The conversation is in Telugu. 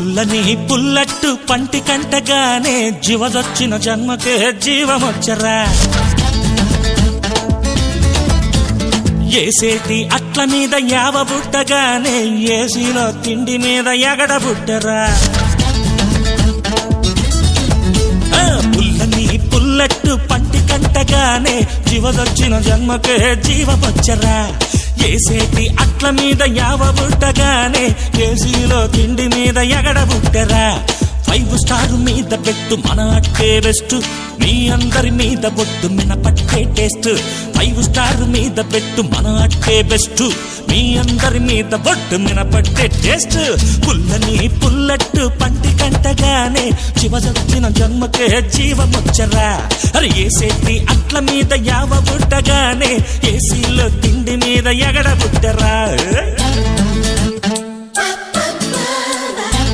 పుల్లని పుల్లట్టు పంటి కంటగానే జీవదొచ్చిన జన్మకే జీవమొచ్చరా ఏసేటి అట్ల మీద యావ బుట్టగానే ఏసీలో తిండి మీద ఎగడ బుట్టరా పుల్లని పుల్లట్టు పంటి కంటగానే జీవదొచ్చిన జన్మకే జీవమొచ్చరా ఏసేటి అట్ల మీద యావ బుట్టగానే ఏసీలో తిండి మీద ఎగడ బుట్టరా 5 స్టార్ మీద పెట్టు మన అట్టే బెస్ట్ మీ అందరి మీద బొట్టు మినపట్టే టేస్ట్ 5 స్టార్ మీద పెట్టు మన అట్టే బెస్ట్ మీ అందరి మీద బొట్టు మినపట్టే టేస్ట్ పుల్లని పుల్లట్టు పంటి కంటగానే చివజొచ్చిన జన్మకే జీవమొచ్చరా అరే ఏసేటి అట్ల మీద యావ బుట్టగానే ఏసీలో తిండి మీద ఎగడ బుట్టరా